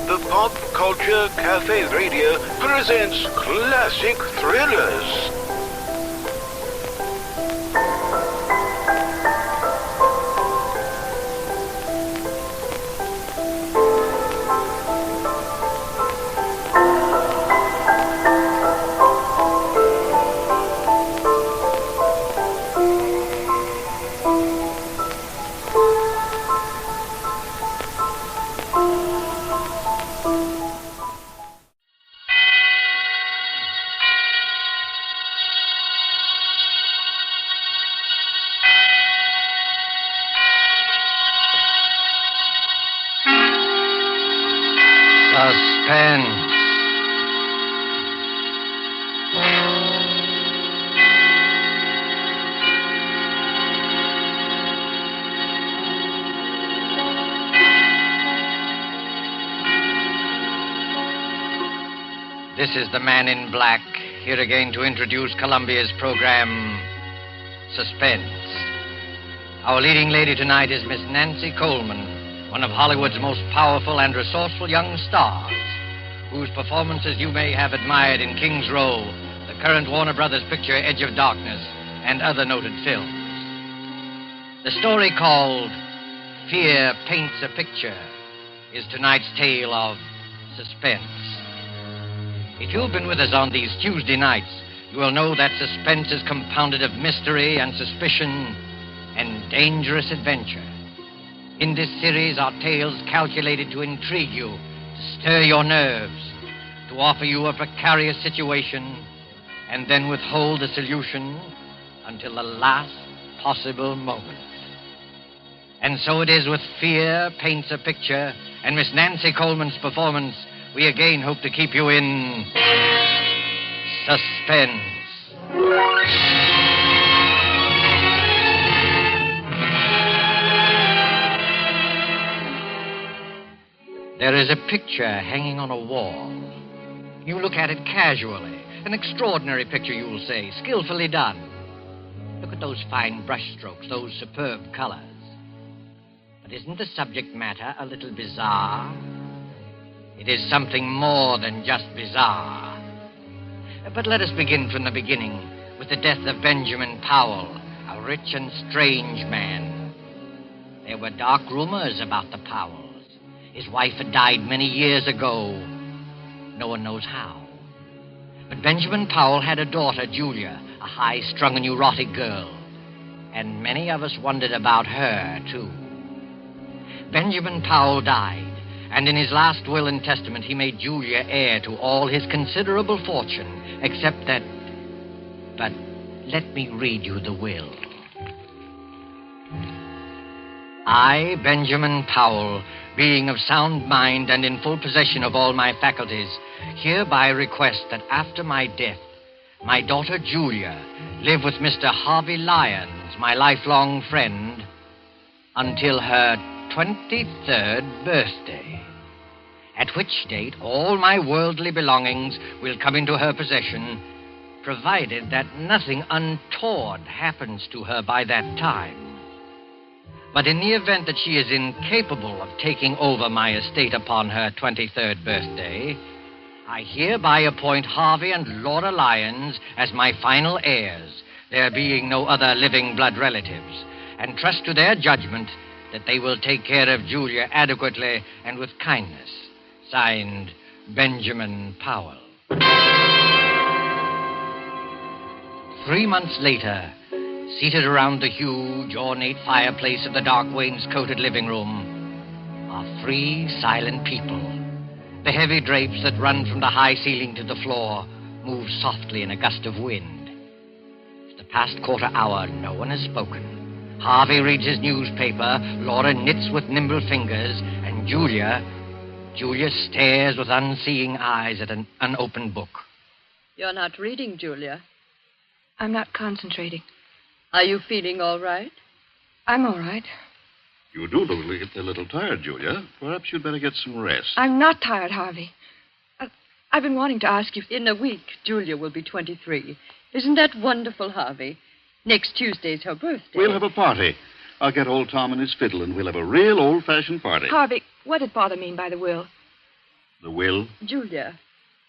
The Pop Culture Cafe Radio presents classic thrillers. Suspense. This is the Man in Black, here again to introduce Columbia's program, Suspense. Our leading lady tonight is Miss Nancy Coleman, one of Hollywood's most powerful and resourceful young stars, whose performances you may have admired in King's Row, the current Warner Brothers picture Edge of Darkness, and other noted films. The story called Fear Paints a Picture is tonight's tale of suspense. If you've been with us on these Tuesday nights, you will know that suspense is compounded of mystery and suspicion and dangerous adventure. In this series are tales calculated to intrigue you, to stir your nerves, to offer you a precarious situation, and then withhold the solution until the last possible moment. And so it is with Fear Paints a Picture and Miss Nancy Coleman's performance, we again hope to keep you in suspense. There is a picture hanging on a wall. You look at it casually. An extraordinary picture, you will say, skillfully done. Look at those fine brushstrokes, those superb colors. But isn't the subject matter a little bizarre? It is something more than just bizarre. But let us begin from the beginning with the death of Benjamin Powell, a rich and strange man. There were dark rumors about the Powells. His wife had died many years ago. No one knows how. But Benjamin Powell had a daughter, Julia, a high-strung and neurotic girl. And many of us wondered about her, too. Benjamin Powell died, and in his last will and testament, he made Julia heir to all his considerable fortune, except that... But let me read you the will. I, Benjamin Powell, being of sound mind and in full possession of all my faculties, hereby request that after my death, my daughter Julia live with Mr. Harvey Lyons, my lifelong friend, until her 23rd birthday, at which date all my worldly belongings will come into her possession, provided that nothing untoward happens to her by that time. But in the event that she is incapable of taking over my estate upon her 23rd birthday, I hereby appoint Harvey and Laura Lyons as my final heirs, there being no other living blood relatives, and trust to their judgment that they will take care of Julia adequately and with kindness. Signed, Benjamin Powell. 3 months later, seated around the huge, ornate fireplace of the dark wainscoted living room are 3 silent people. The heavy drapes that run from the high ceiling to the floor move softly in a gust of wind. For the past quarter hour, no one has spoken. Harvey reads his newspaper, Laura knits with nimble fingers, and Julia stares with unseeing eyes at an unopened book. You're not reading, Julia. I'm not concentrating. Are you feeling all right? I'm all right. You do look a little tired, Julia. Perhaps you'd better get some rest. I'm not tired, Harvey. I've been wanting to ask you... In a week, Julia will be 23. Isn't that wonderful, Harvey? Next Tuesday's her birthday. We'll have a party. I'll get old Tom and his fiddle, and we'll have a real old-fashioned party. Harvey, what did Father mean by the will? The will? Julia,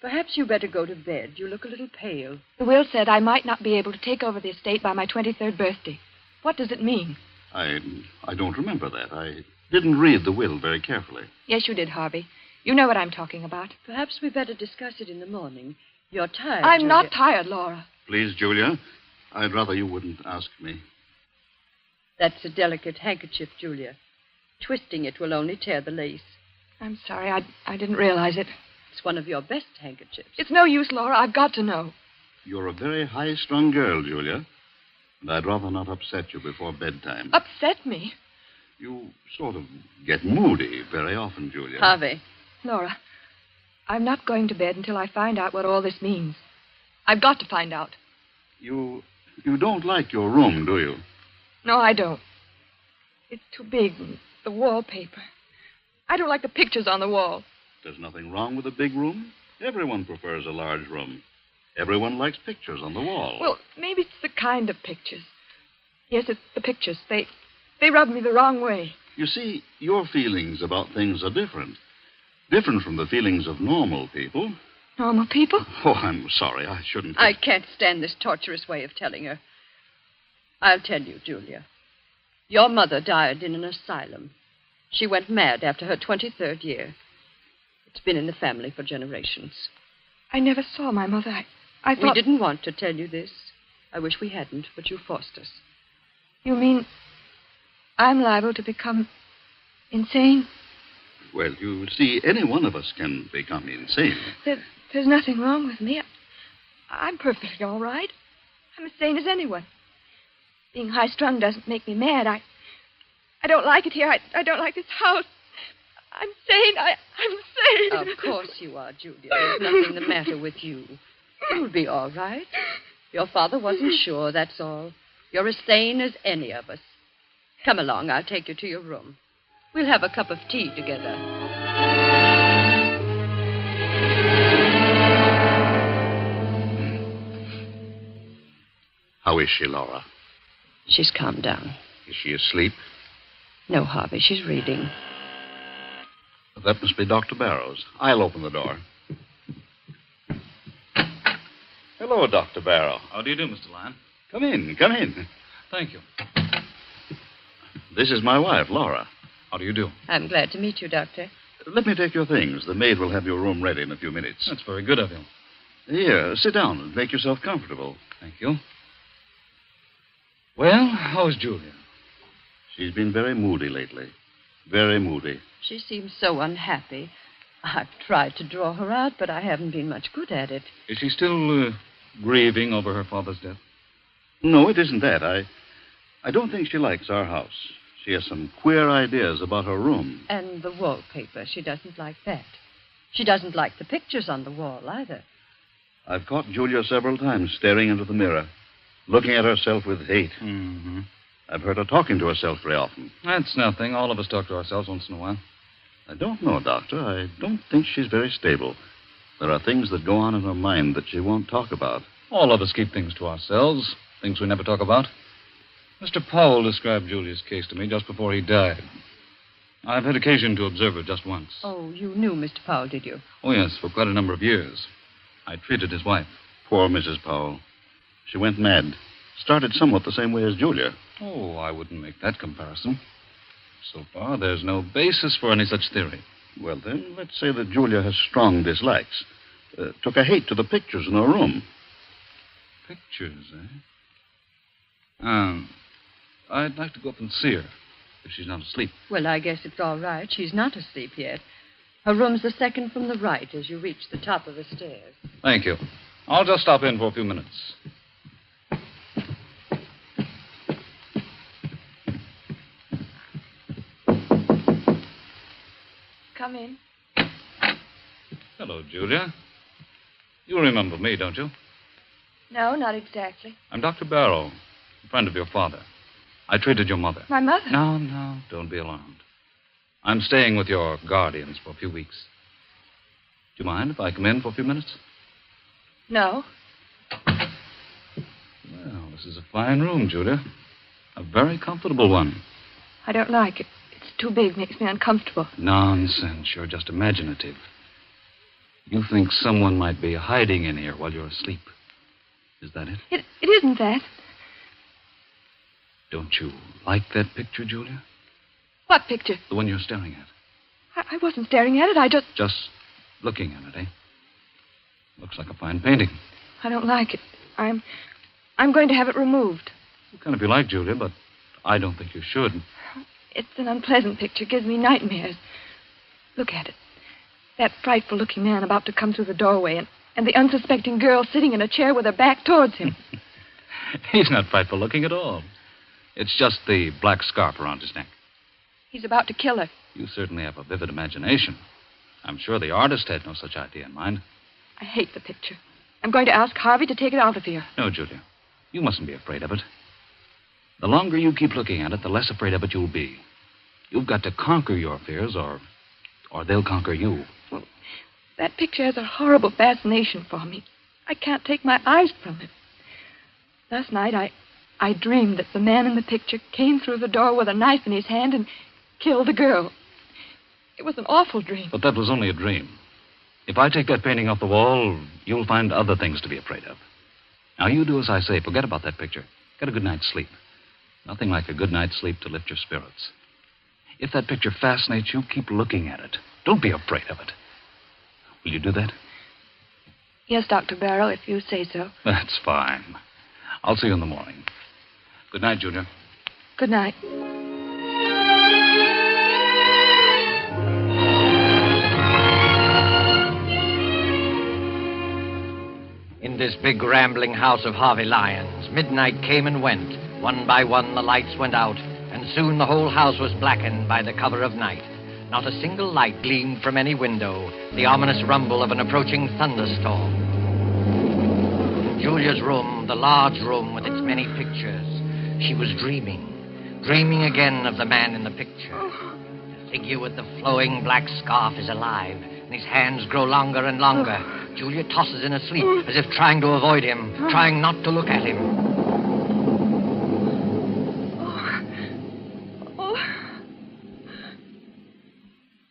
perhaps you better go to bed. You look a little pale. The will said I might not be able to take over the estate by my 23rd birthday. What does it mean? I don't remember that. I didn't read the will very carefully. Yes, you did, Harvey. You know what I'm talking about. Perhaps we better discuss it in the morning. You're tired, I'm Julia. not tired, Laura. Please, Julia, I'd rather you wouldn't ask me. That's a delicate handkerchief, Julia. Twisting it will only tear the lace. I'm sorry. I didn't realize it. It's one of your best handkerchiefs. It's no use, Laura. I've got to know. You're a very high-strung girl, Julia, and I'd rather not upset you before bedtime. Upset me? You sort of get moody very often, Julia. Harvey. Laura, I'm not going to bed until I find out what all this means. I've got to find out. You don't like your room, do you? No, I don't. It's too big. The wallpaper. I don't like the pictures on the wall. There's nothing wrong with a big room. Everyone prefers a large room. Everyone likes pictures on the wall. Well, maybe it's the kind of pictures. Yes, it's the pictures. They rub me the wrong way. You see, your feelings about things are different. Different from the feelings of normal people. Normal people? Oh, I'm sorry. I shouldn't. I can't stand this torturous way of telling her. I'll tell you, Julia. Your mother died in an asylum. She went mad after her 23rd year. It's been in the family for generations. I never saw my mother. I thought... We didn't want to tell you this. I wish we hadn't, but you forced us. You mean I'm liable to become insane? Well, you see, any one of us can become insane. There's nothing wrong with me. I'm perfectly all right. I'm as sane as anyone. Being high-strung doesn't make me mad. I don't like it here. I don't like this house. I'm sane. I'm sane. Of course you are, Julia. There's nothing the matter with you. You'll be all right. Your father wasn't sure, that's all. You're as sane as any of us. Come along. I'll take you to your room. We'll have a cup of tea together. How is she, Laura? She's calmed down. Is she asleep? No, Harvey, she's reading. That must be Dr. Barrows. I'll open the door. Hello, Dr. Barrow. How do you do, Mr. Lyon? Come in, come in. Thank you. This is my wife, Laura. How do you do? I'm glad to meet you, Doctor. Let me take your things. The maid will have your room ready in a few minutes. That's very good of you. Here, sit down and make yourself comfortable. Thank you. Well, how's Julia? She's been very moody lately. Very moody. She seems so unhappy. I've tried to draw her out, but I haven't been much good at it. Is she still grieving over her father's death? No, it isn't that. I don't think she likes our house. She has some queer ideas about her room. And the wallpaper. She doesn't like that. She doesn't like the pictures on the wall, either. I've caught Julia several times staring into the mirror, looking at herself with hate. Mm-hmm. I've heard her talking to herself very often. That's nothing. All of us talk to ourselves once in a while. I don't know, Doctor. I don't think she's very stable. There are things that go on in her mind that she won't talk about. All of us keep things to ourselves, things we never talk about. Mr. Powell described Julia's case to me just before he died. I've had occasion to observe her just once. Oh, you knew Mr. Powell, did you? Oh, yes, for quite a number of years. I treated his wife. Poor Mrs. Powell. She went mad. Started somewhat the same way as Julia. Oh, I wouldn't make that comparison. So far, there's no basis for any such theory. Well, then, let's say that Julia has strong dislikes. Took a hate to the pictures in her room. Pictures, eh? I'd like to go up and see her, if she's not asleep. Well, I guess it's all right. She's not asleep yet. Her room's the second from the right as you reach the top of the stairs. Thank you. I'll just stop in for a few minutes. Come in. Hello, Julia. You remember me, don't you? No, not exactly. I'm Dr. Barrow, a friend of your father. I treated your mother. My mother? No, don't be alarmed. I'm staying with your guardians for a few weeks. Do you mind if I come in for a few minutes? No. Well, this is a fine room, Julia. A very comfortable one. I don't like it. It's too big, makes me uncomfortable. Nonsense. You're just imaginative. You think someone might be hiding in here while you're asleep. Is that it? It isn't that. Don't you like that picture, Julia? What picture? The one you're staring at. I wasn't staring at it. I just... Just looking at it, eh? Looks like a fine painting. I don't like it. I'm going to have it removed. You can if you like, Julia, but I don't think you should. It's an unpleasant picture. Gives me nightmares. Look at it. That frightful-looking man about to come through the doorway, and the unsuspecting girl sitting in a chair with her back towards him. He's not frightful-looking at all. It's just the black scarf around his neck. He's about to kill her. You certainly have a vivid imagination. I'm sure the artist had no such idea in mind. I hate the picture. I'm going to ask Harvey to take it out of here. No, Julia. You mustn't be afraid of it. The longer you keep looking at it, the less afraid of it you'll be. You've got to conquer your fears, or they'll conquer you. Well, that picture has a horrible fascination for me. I can't take my eyes from it. Last night, I dreamed that the man in the picture came through the door with a knife in his hand and killed the girl. It was an awful dream. But that was only a dream. If I take that painting off the wall, you'll find other things to be afraid of. Now, you do as I say. Forget about that picture. Get a good night's sleep. Nothing like a good night's sleep to lift your spirits. If that picture fascinates you, keep looking at it. Don't be afraid of it. Will you do that? Yes, Dr. Barrow, if you say so. That's fine. I'll see you in the morning. Good night, Julia. Good night. In this big rambling house of Harvey Lyons, midnight came and went. One by one, the lights went out, and soon the whole house was blackened by the cover of night. Not a single light gleamed from any window, the ominous rumble of an approaching thunderstorm. In Julia's room, the large room with its many pictures, she was dreaming again of the man in the picture. The figure with the flowing black scarf is alive, and his hands grow longer and longer. Julia tosses in her sleep, as if trying to avoid him, trying not to look at him.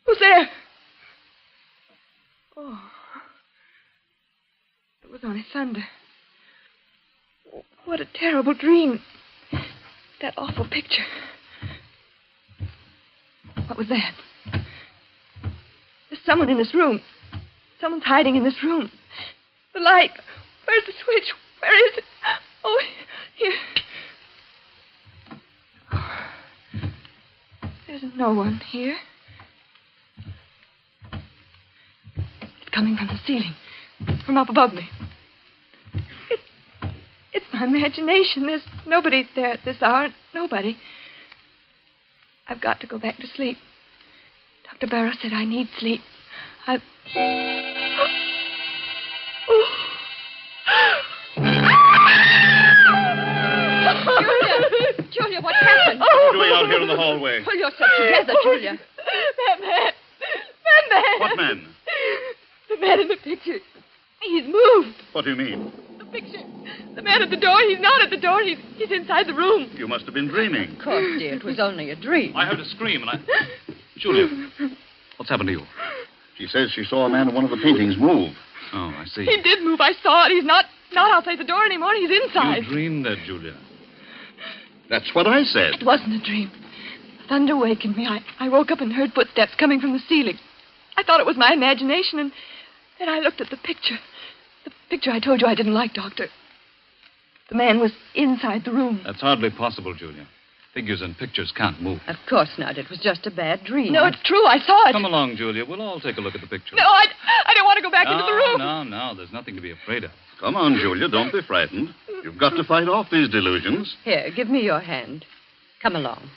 Who's there? Oh. It was only thunder. What a terrible dream. That awful picture. What was that? There's someone in this room. Someone's hiding in this room. The light. Where's the switch? Where is it? Oh, here. There's no one here. It's coming from the ceiling. From up above me. It's my imagination. There's nobody there at this hour. Nobody. I've got to go back to sleep. Dr. Barrow said I need sleep. Julia, what's happened? What are you doing out here in the hallway? Pull yourself together, Julia. That man. What man? The man in the picture. He's moved. What do you mean? The picture. The man at the door. He's not at the door. He's inside the room. You must have been dreaming. Of course, dear, it was only a dream. I heard a scream, and Julia, what's happened to you? She says she saw a man in one of the paintings move. Oh, I see. He did move. I saw it. He's not outside the door anymore. He's inside. You dreamed that, Julia. That's what I said. It wasn't a dream. The thunder wakened me. I woke up and heard footsteps coming from the ceiling. I thought it was my imagination, and then I looked at the picture. The picture I told you I didn't like, Doctor. The man was inside the room. That's hardly possible, Julia. Figures and pictures can't move. Of course not. It was just a bad dream. No, it's true. I saw it. Come along, Julia. We'll all take a look at the picture. No, I don't want to go back into the room. No. There's nothing to be afraid of. Come on, Julia. Don't be frightened. You've got to fight off these delusions. Here, give me your hand. Come along.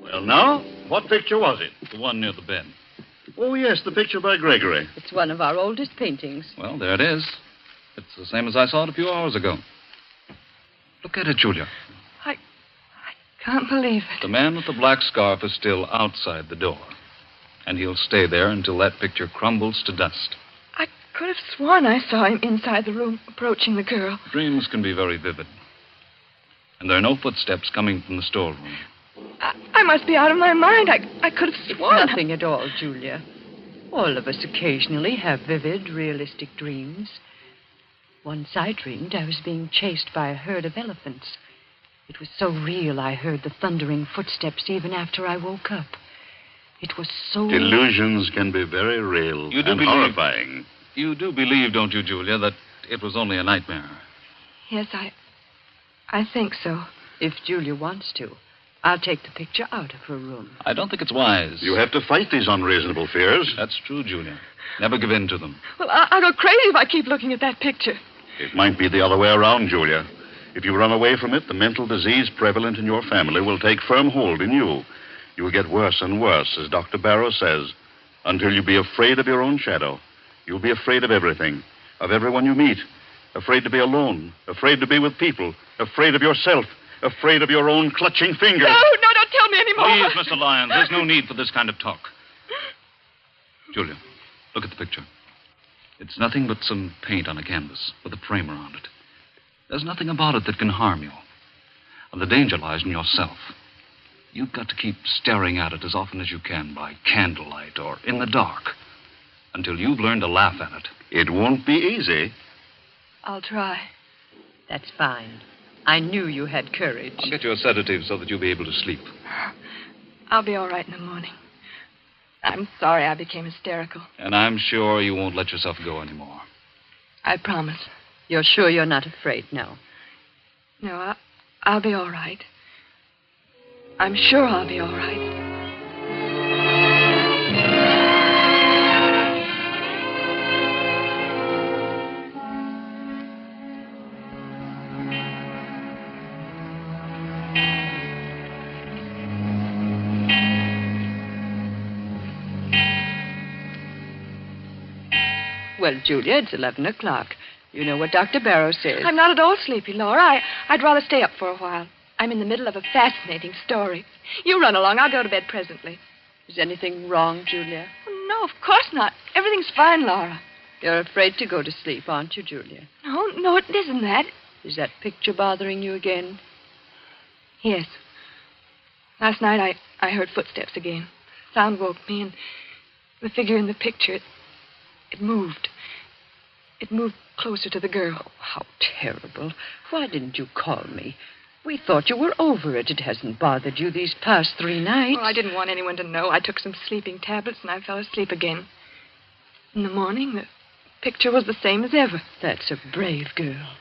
Well, now, what picture was it? The one near the bed. Oh, yes, the picture by Gregory. It's one of our oldest paintings. Well, there it is. It's the same as I saw it a few hours ago. Look at it, Julia. I can't believe it. The man with the black scarf is still outside the door. And he'll stay there until that picture crumbles to dust. I could have sworn I saw him inside the room approaching the girl. Dreams can be very vivid. And there are no footsteps coming from the storeroom. I must be out of my mind. I could have sworn. Nothing at all, Julia. All of us occasionally have vivid, realistic dreams. Once I dreamed I was being chased by a herd of elephants. It was so real I heard the thundering footsteps even after I woke up. It was so... Delusions can be very real and horrifying. You do believe, don't you, Julia, that it was only a nightmare? Yes, I think so. If Julia wants to, I'll take the picture out of her room. I don't think it's wise. You have to fight these unreasonable fears. That's true, Julia. Never give in to them. Well, I'll go crazy if I keep looking at that picture. It might be the other way around, Julia. If you run away from it, the mental disease prevalent in your family will take firm hold in you. You will get worse and worse, as Dr. Barrow says, until you be afraid of your own shadow. You'll be afraid of everything, of everyone you meet. Afraid to be alone, afraid to be with people, afraid of yourself, afraid of your own clutching fingers. No, don't tell me anymore. Please, Mr. Lyons, there's no need for this kind of talk. Julia, look at the picture. It's nothing but some paint on a canvas with a frame around it. There's nothing about it that can harm you. And the danger lies in yourself. You've got to keep staring at it as often as you can by candlelight or in the dark until you've learned to laugh at it. It won't be easy. I'll try. That's fine. I knew you had courage. I'll get you a sedative so that you'll be able to sleep. I'll be all right in the morning. I'm sorry I became hysterical. And I'm sure you won't let yourself go anymore. I promise. You're sure you're not afraid now? No, I'll be all right. I'm sure I'll be all right. Well, Julia, it's 11 o'clock. You know what Dr. Barrow says. I'm not at all sleepy, Laura. I'd rather stay up for a while. I'm in the middle of a fascinating story. You run along. I'll go to bed presently. Is anything wrong, Julia? No, of course not. Everything's fine, Laura. You're afraid to go to sleep, aren't you, Julia? No, it isn't that. Is that picture bothering you again? Yes. Last night I heard footsteps again. Sound woke me, and the figure in the picture, it moved. It moved closer to the girl. Oh, how terrible. Why didn't you call me? We thought you were over it. It hasn't bothered you these past 3 nights. Well, I didn't want anyone to know. I took some sleeping tablets, and I fell asleep again. In the morning, the picture was the same as ever. That's a brave girl.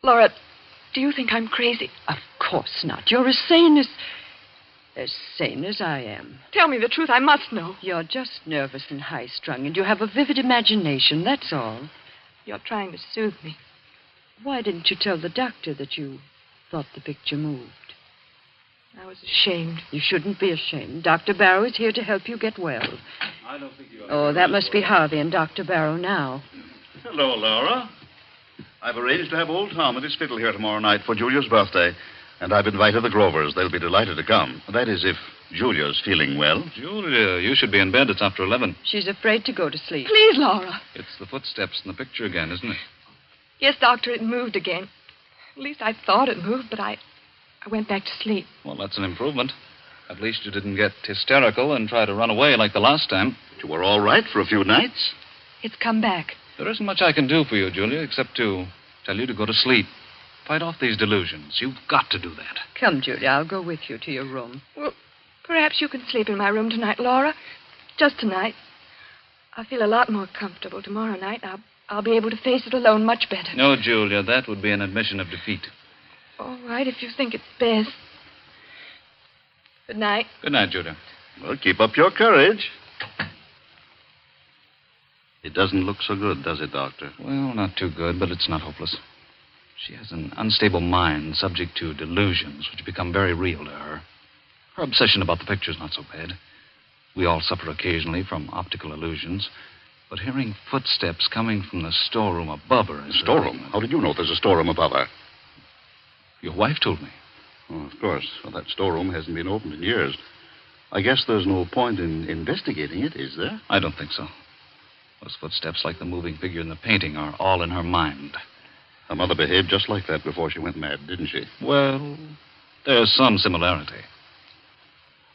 Laura, do you think I'm crazy? Of course not. You're as sane as I am. Tell me the truth. I must know. You're just nervous and high-strung, and you have a vivid imagination, that's all. You're trying to soothe me. Why didn't you tell the doctor that you thought the picture moved? I was ashamed. You shouldn't be ashamed. Dr. Barrow is here to help you get well. I don't think you are. Oh, that must be Harvey and Dr. Barrow now. Hello, Laura. I've arranged to have old Tom at his fiddle here tomorrow night for Julia's birthday, and I've invited the Grovers. They'll be delighted to come. That is, if Julia's feeling well. Julia, you should be in bed. It's after 11. She's afraid to go to sleep. Please, Laura. It's the footsteps in the picture again, isn't it? Yes, Doctor, it moved again. At least I thought it moved, but I went back to sleep. Well, that's an improvement. At least you didn't get hysterical and try to run away like the last time. But you were all right for a few nights. It's come back. There isn't much I can do for you, Julia, except to tell you to go to sleep. Fight off these delusions. You've got to do that. Come, Julia, I'll go with you to your room. Well, perhaps you can sleep in my room tonight, Laura. Just tonight. I'll feel a lot more comfortable tomorrow night. I'll be able to face it alone much better. No, Julia, that would be an admission of defeat. All right, if you think it's best. Good night. Good night, Julia. Well, keep up your courage. It doesn't look so good, does it, Doctor? Well, not too good, but it's not hopeless. She has an unstable mind subject to delusions, which become very real to her. Her obsession about the picture's not so bad. We all suffer occasionally from optical illusions. But hearing footsteps coming from the storeroom above her is... Storeroom? How did you know there's a storeroom above her? Your wife told me. Oh, of course. Well, that storeroom hasn't been opened in years. I guess there's no point in investigating it, is there? I don't think so. Those footsteps, like the moving figure in the painting, are all in her mind. Her mother behaved just like that before she went mad, didn't she? Well, there's some similarity.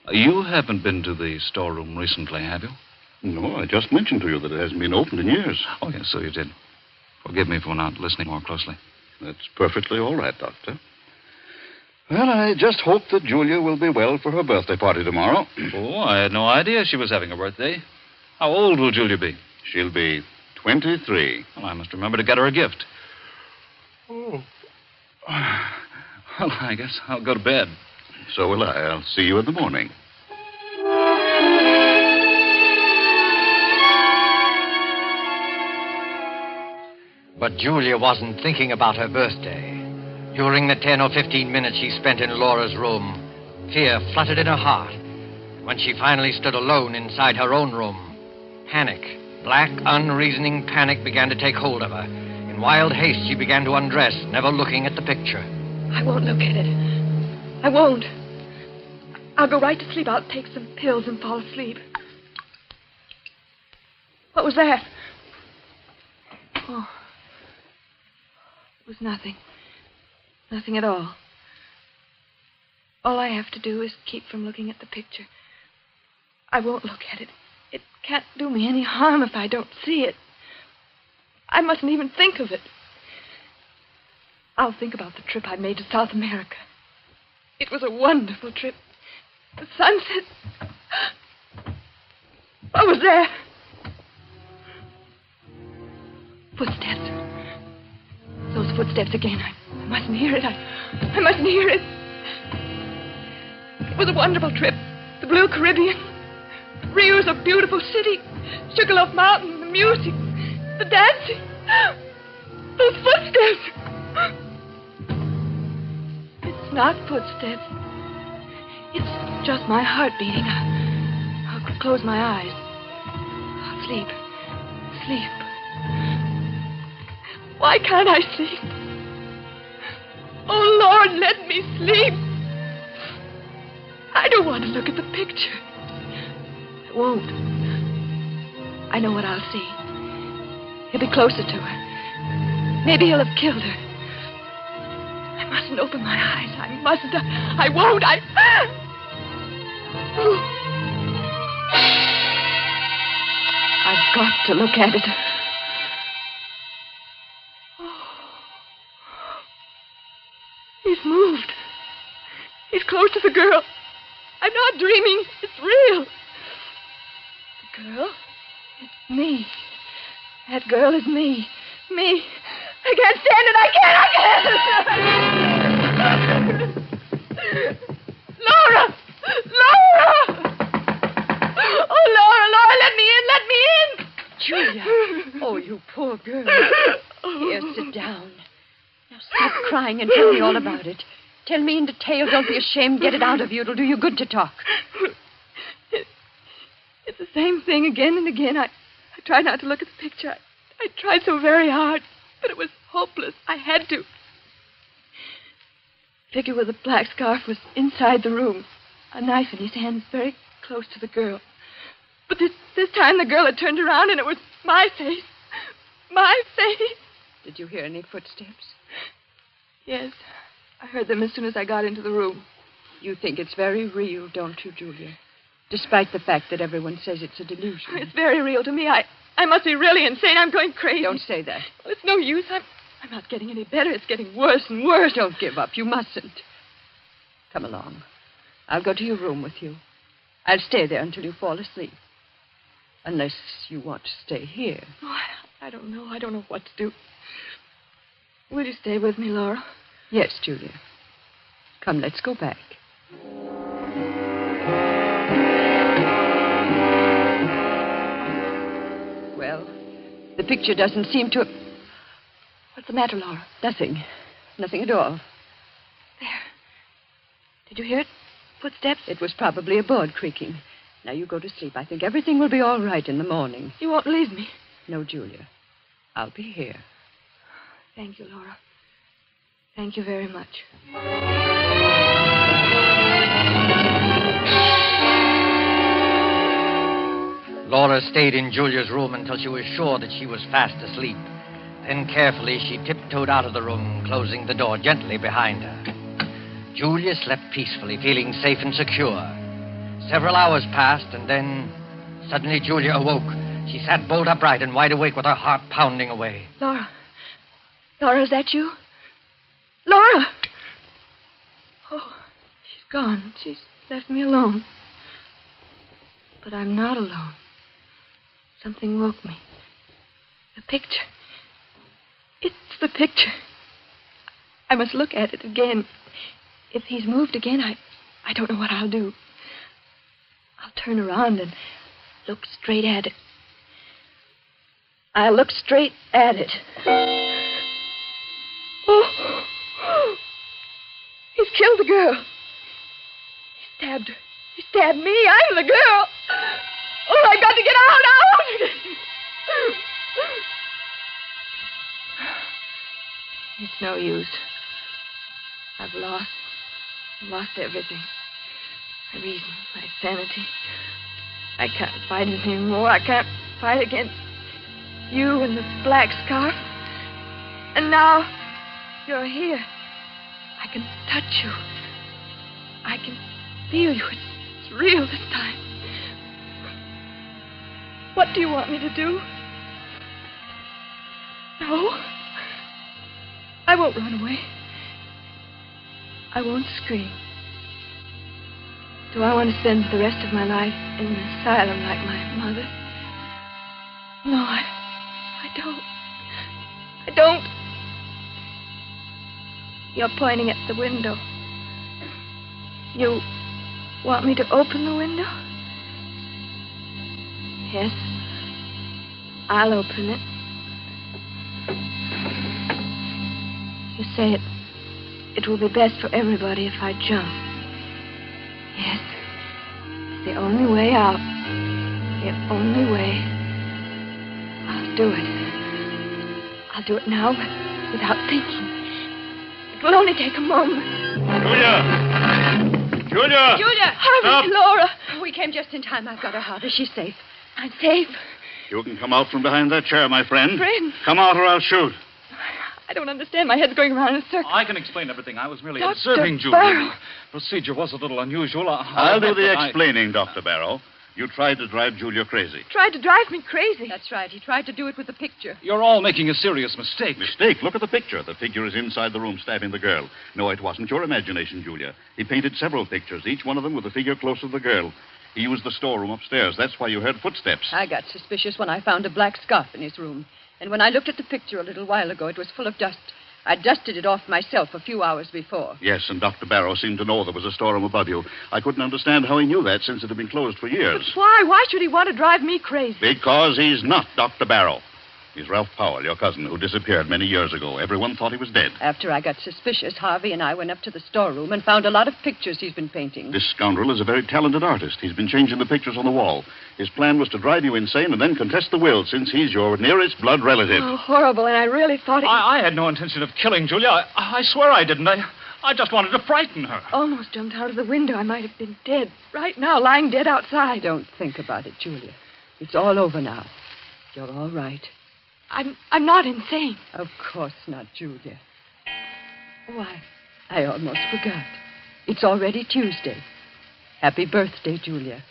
You haven't been to the storeroom recently, have you? No, I just mentioned to you that it hasn't been opened in years. Oh, yes, so you did. Forgive me for not listening more closely. That's perfectly all right, Doctor. Well, I just hope that Julia will be well for her birthday party tomorrow. Oh, I had no idea she was having a birthday. How old will Julia be? She'll be 23. Well, I must remember to get her a gift. Oh. Well, I guess I'll go to bed. So will I. I'll see you in the morning. But Julia wasn't thinking about her birthday. During the 10 or 15 minutes she spent in Laura's room, fear fluttered in her heart. When she finally stood alone inside her own room, panic, black, unreasoning panic began to take hold of her. In wild haste, she began to undress, never looking at the picture. I won't look at it. I won't. I'll go right to sleep. I'll take some pills and fall asleep. What was that? Oh. It was nothing. Nothing at all. All I have to do is keep from looking at the picture. I won't look at it. It can't do me any harm if I don't see it. I mustn't even think of it. I'll think about the trip I made to South America. It was a wonderful trip. The sunset. What was there? Footsteps. Those footsteps again. I mustn't hear it. I mustn't hear it. It was a wonderful trip. The blue Caribbean. Rio's a beautiful city. Sugarloaf Mountain, the music, the dancing. Those footsteps. It's not footsteps. It's just my heart beating. I'll close my eyes. I'll sleep. Sleep. Why can't I sleep? Oh, Lord, let me sleep. I don't want to look at the picture. I won't. I know what I'll see. He'll be closer to her. Maybe he'll have killed her. I mustn't open my eyes. I mustn't. I won't. I've got to look at it. He's moved. He's close to the girl. I'm not dreaming. It's real. The girl? It's me. That girl is me. Me. I can't stand it. I can't. Laura! Laura! Oh, Laura, let me in. Julia. Oh, you poor girl. Here, sit down. Now stop crying and tell me all about it. Tell me in detail. Don't be ashamed. Get it out of you. It'll do you good to talk. It's the same thing again and again. I tried not to look at the picture. I tried so very hard, but it was hopeless. I had to. The figure with the black scarf was inside the room. A knife in his hand, very close to the girl. But this time the girl had turned around and it was my face. My face. Did you hear any footsteps? Yes. I heard them as soon as I got into the room. You think it's very real, don't you, Julia? Despite the fact that everyone says it's a delusion. It's very real to me. I must be really insane. I'm going crazy. Don't say that. Well, it's no use. I'm not getting any better. It's getting worse and worse. Don't give up. You mustn't. Come along. I'll go to your room with you. I'll stay there until you fall asleep. Unless you want to stay here. Oh, I don't know. I don't know what to do. Will you stay with me, Laura? Yes, Julia. Come, let's go back. Well, the picture doesn't seem to... What's the matter, Laura? Nothing. Nothing at all. There. Did you hear it? Footsteps? It was probably a board creaking. Now you go to sleep. I think everything will be all right in the morning. You won't leave me? No, Julia. I'll be here. Thank you, Laura. Thank you very much. Laura stayed in Julia's room until she was sure that she was fast asleep. Then carefully she tiptoed out of the room, closing the door gently behind her. Julia slept peacefully, feeling safe and secure. Several hours passed, and then suddenly Julia awoke. She sat bolt upright and wide awake with her heart pounding away. Laura. Laura, is that you? Laura! Oh, she's gone. She's left me alone. But I'm not alone. Something woke me. The picture. It's the picture. I must look at it again. If he's moved again, I don't know what I'll do. I'll turn around and look straight at it. I'll look straight at it. Oh! He's killed the girl. He stabbed her. He stabbed me. I'm the girl. Oh, I got to get out. It's no use. I've lost everything. My reason, my sanity. I can't fight it anymore. I can't fight against you and the black scarf. And now you're here. I can touch you. I can feel you. It's real this time. What do you want me to do? No. I won't run away. I won't scream. Do I want to spend the rest of my life in an asylum like my mother? No, I don't. I don't. You're pointing at the window. You want me to open the window? Yes. I'll open it. You say it will be best for everybody if I jump. Yes. It's the only way out. The only way. I'll do it. I'll do it now without thinking. It will only take a moment. Julia! Julia! Harvey, Laura. We came just in time. I've got her. Harvey. She's safe. I'm safe. You can come out from behind that chair, my friend. Friend? Come out or I'll shoot. I don't understand. My head's going around in a circle. I can explain everything. I was merely Dr. observing Julia. Barrow. The procedure was a little unusual. I'll do admit the that I- explaining, Dr. Barrow. You tried to drive Julia crazy. Tried to drive me crazy. That's right. He tried to do it with the picture. You're all making a serious mistake. Mistake. Look at the picture. The figure is inside the room stabbing the girl. No, it wasn't your imagination, Julia. He painted several pictures, each one of them with the figure close to the girl. He used the storeroom upstairs. That's why you heard footsteps. I got suspicious when I found a black scarf in his room. And when I looked at the picture a little while ago, it was full of dust. I dusted it off myself a few hours before. Yes, and Dr. Barrow seemed to know there was a storeroom above you. I couldn't understand how he knew that since it had been closed for years. But why? Why should he want to drive me crazy? Because he's not Dr. Barrow. He's Ralph Powell, your cousin, who disappeared many years ago. Everyone thought he was dead. After I got suspicious, Harvey and I went up to the storeroom and found a lot of pictures he's been painting. This scoundrel is a very talented artist. He's been changing the pictures on the wall. His plan was to drive you insane and then contest the will, since he's your nearest blood relative. Oh, horrible. And I really thought it... I had no intention of killing Julia. I swear I didn't. I just wanted to frighten her. Almost jumped out of the window. I might have been dead. Right now, lying dead outside. Don't think about it, Julia. It's all over now. You're all right. I'm not insane. Of course not, Julia. Why, I almost forgot. It's already Tuesday. Happy birthday, Julia.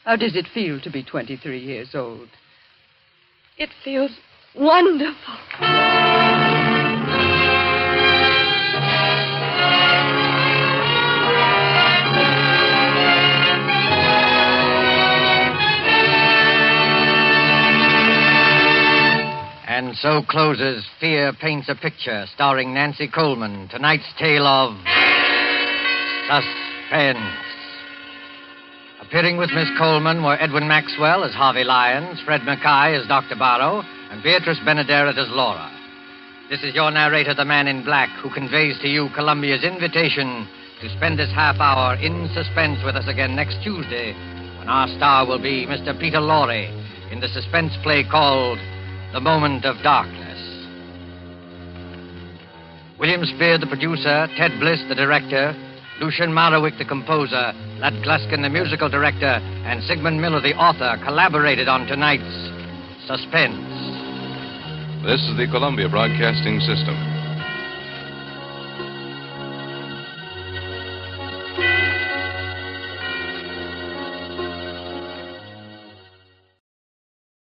How does it feel to be 23 years old? It feels wonderful. And so closes Fear Paints a Picture, starring Nancy Coleman. Tonight's tale of Suspense. Appearing with Miss Coleman were Edwin Maxwell as Harvey Lyons, Fred Mackay as Dr. Barrow, and Beatrice Benaderet as Laura. This is your narrator, the Man in Black, who conveys to you Columbia's invitation to spend this half hour in suspense with us again next Tuesday, when our star will be Mr. Peter Lorre in the suspense play called The Moment of Darkness. William Spear, the producer, Ted Bliss, the director, Lucien Marowick, the composer, Lat Gluskin, the musical director, and Sigmund Miller, the author, collaborated on tonight's Suspense. This is the Columbia Broadcasting System.